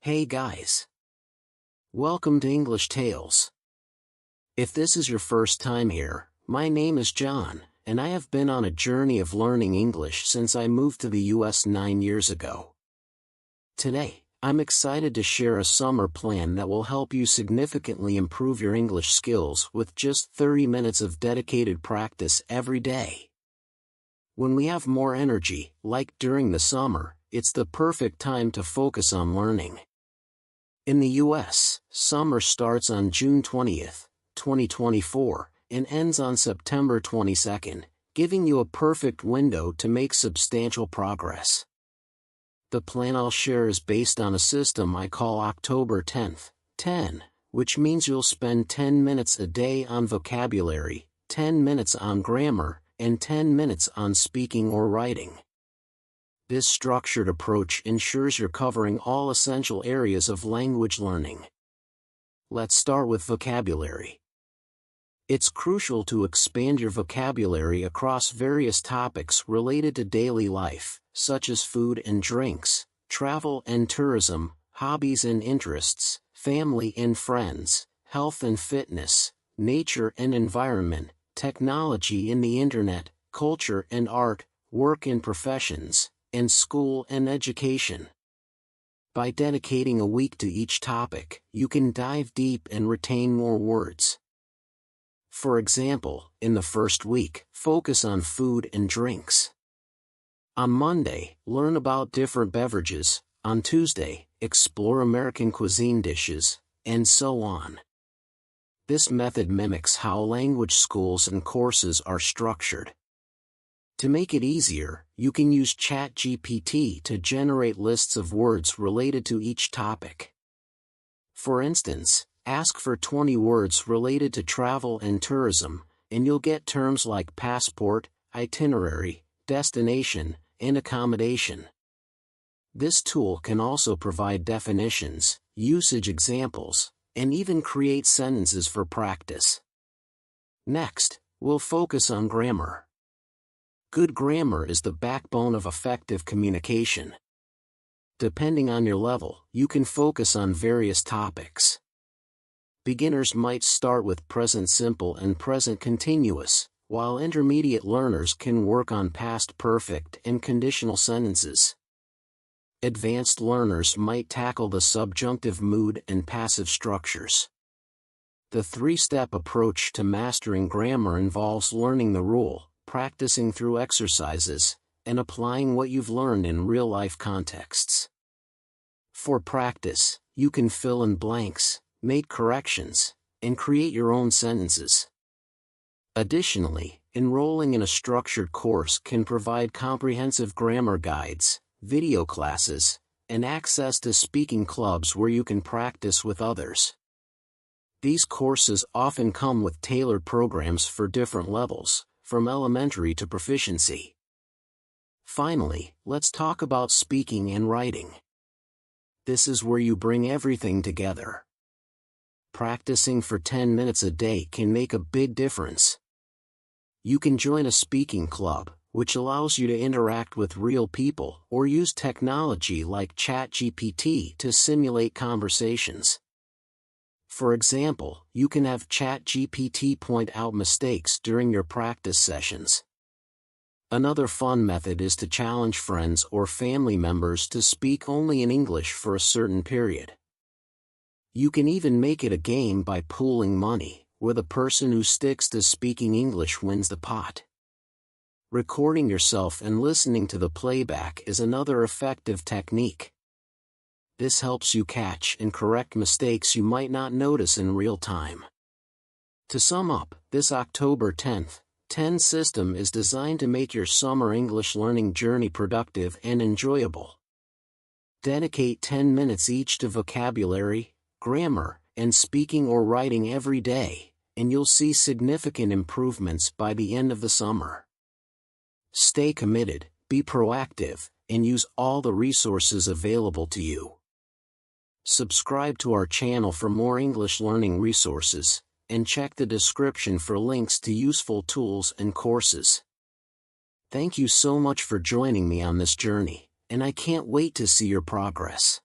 Hey guys! Welcome to English Tales. If this is your first time here, my name is John, and I have been on a journey of learning English since I moved to the US 9 years ago. Today, I'm excited to share a summer plan that will help you significantly improve your English skills with just 30 minutes of dedicated practice every day. When we have more energy, like during the summer, it's the perfect time to focus on learning. In the US, summer starts on June 20th, 2024, and ends on September 22nd, giving you a perfect window to make substantial progress. The plan I'll share is based on a system I call October 10th, 10, which means you'll spend 10 minutes a day on vocabulary, 10 minutes on grammar, and 10 minutes on speaking or writing. This structured approach ensures you're covering all essential areas of language learning. Let's start with vocabulary. It's crucial to expand your vocabulary across various topics related to daily life, such as food and drinks, travel and tourism, hobbies and interests, family and friends, health and fitness, nature and environment, technology and the internet, culture and art, work and professions, and school and education. By dedicating a week to each topic, you can dive deep and retain more words. For example, in the first week, focus on food and drinks. On Monday, learn about different beverages. On Tuesday, explore American cuisine dishes, and so on. This method mimics how language schools and courses are structured. To make it easier, you can use ChatGPT to generate lists of words related to each topic. For instance, ask for 20 words related to travel and tourism, and you'll get terms like passport, itinerary, destination, and accommodation. This tool can also provide definitions, usage examples, and even create sentences for practice. Next, we'll focus on grammar. Good grammar is the backbone of effective communication. Depending on your level, you can focus on various topics. Beginners might start with present simple and present continuous, while intermediate learners can work on past perfect and conditional sentences. Advanced learners might tackle the subjunctive mood and passive structures. The three-step approach to mastering grammar involves learning the rule, practicing through exercises, and applying what you've learned in real-life contexts. For practice, you can fill in blanks, make corrections, and create your own sentences. Additionally, enrolling in a structured course can provide comprehensive grammar guides, video classes, and access to speaking clubs where you can practice with others. These courses often come with tailored programs for different levels, from elementary to proficiency. Finally, let's talk about speaking and writing. This is where you bring everything together. Practicing for 10 minutes a day can make a big difference. You can join a speaking club, which allows you to interact with real people, or use technology like ChatGPT to simulate conversations. For example, you can have ChatGPT point out mistakes during your practice sessions. Another fun method is to challenge friends or family members to speak only in English for a certain period. You can even make it a game by pooling money, where the person who sticks to speaking English wins the pot. Recording yourself and listening to the playback is another effective technique. This helps you catch and correct mistakes you might not notice in real time. To sum up, this October 10th, 10 system is designed to make your summer English learning journey productive and enjoyable. Dedicate 10 minutes each to vocabulary, grammar, and speaking or writing every day, and you'll see significant improvements by the end of the summer. Stay committed, be proactive, and use all the resources available to you. Subscribe to our channel for more English learning resources, and check the description for links to useful tools and courses. Thank you so much for joining me on this journey, and I can't wait to see your progress.